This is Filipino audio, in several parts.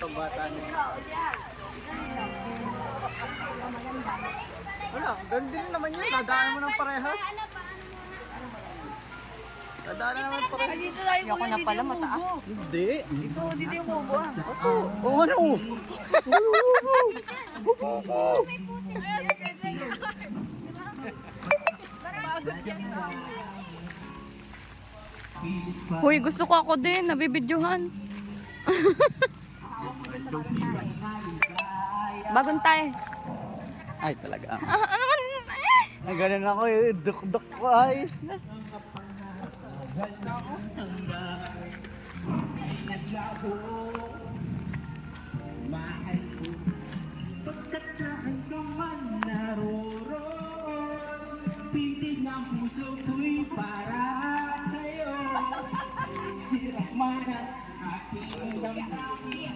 pambata niya. Wala, ganun din naman yun. Dadaan mo ng parehas. Dadaan naman parehas. Dito tayo Ayoko na pala, mataas. Hindi. Dito yung kubo. Oo, ano? Hoy, gusto ko ako din, nabibidyohan. Bagong tayo. Ay, talaga. Ano man? Ay, ganun ako eh. Duk-duk ko ay. Pagkat saan ka man naroroon, pintig ng puso ko'y para sa'yo. Hirap man ang aking damdamin,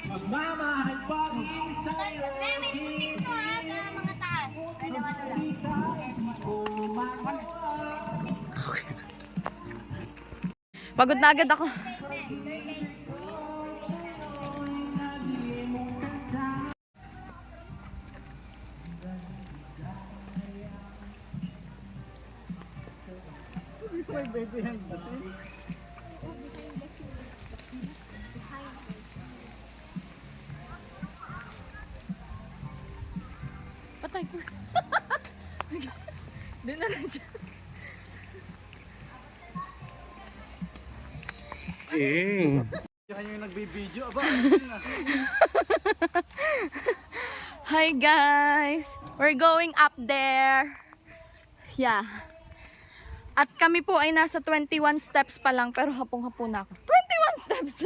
magmamahal pa rin sa'yo. May to ha sa mga taas. Pwede mo lang. Pagod na agad ako. May baby hand kasi. Patay ko. Doon na lang siya. Yan yung nagbibideo. Aba, asin na. Hi guys! We're going up there. Yeah. At kami po ay nasa 21 steps pa lang pero hapong-hapo na ako. 21 steps!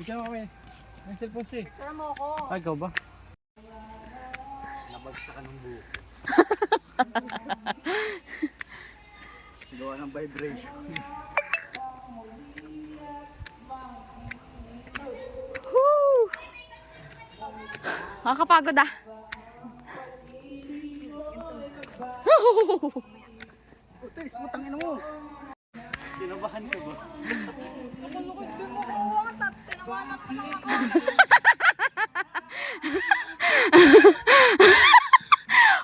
Ikaw kami. May cellphone siya. Sana mo ako. Ay, ikaw ba? Nabagsakan ng buho. Gawa ng vibration. Woo! Nakakapagod ah. Utis, putang ina mo. Kinabahan ka ba?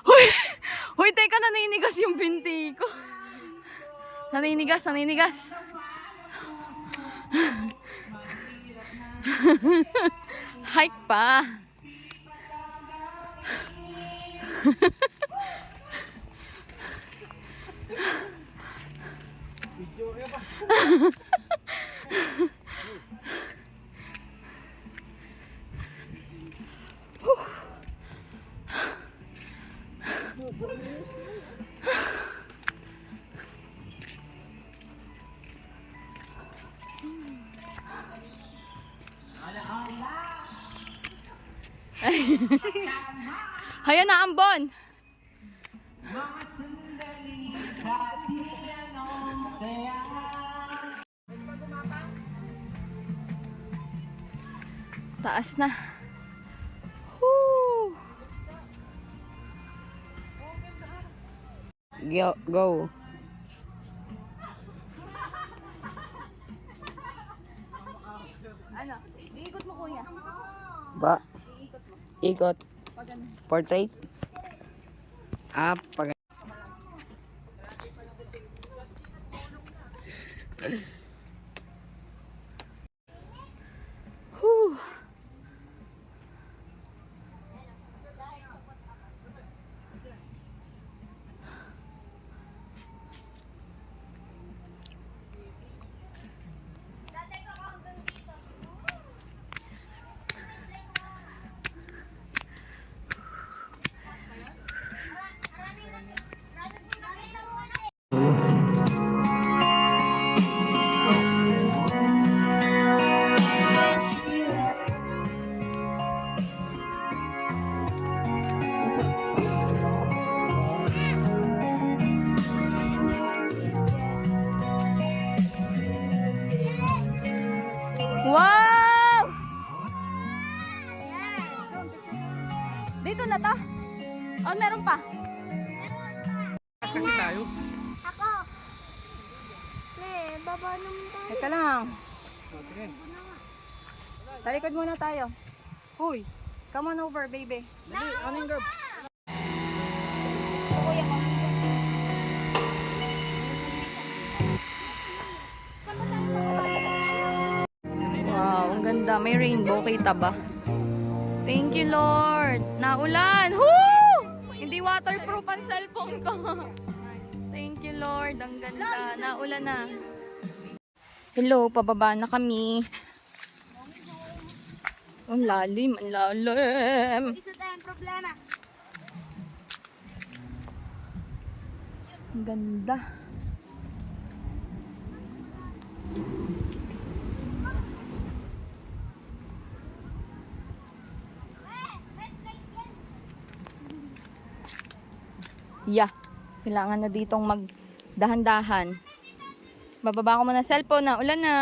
Hoy! Hoy, teka, naninigas yung binti ko. Naninigas, naninigas. Hike pa. Hayan na, Ambon. Taas na. Woo! Go. Ano? Iikot mo, kuya. Ba? Ikot. Portrait? Ah, pag... Whew. Wow! Dito na to? Oh, meron pa. Kasi tayo. Ako. Baba naman tayo. Teka lang. Oh, sige. Talikod muna tayo. Hoy, come on over, baby. Dali, aning girl. Wow, ang ganda. May rainbow. Kita ba? Thank you, Lord. Naulan. Woo! Hindi waterproof ang cellphone ko. Thank you, Lord. Ang ganda. Naulan na. Hello, pababa na kami. Ang lalim, ang lalim. Isa tayong problema. Ang ganda. Yeah. Kailangan na ditong magdahan-dahan. Bababa ko muna cellphone na. Ulan na.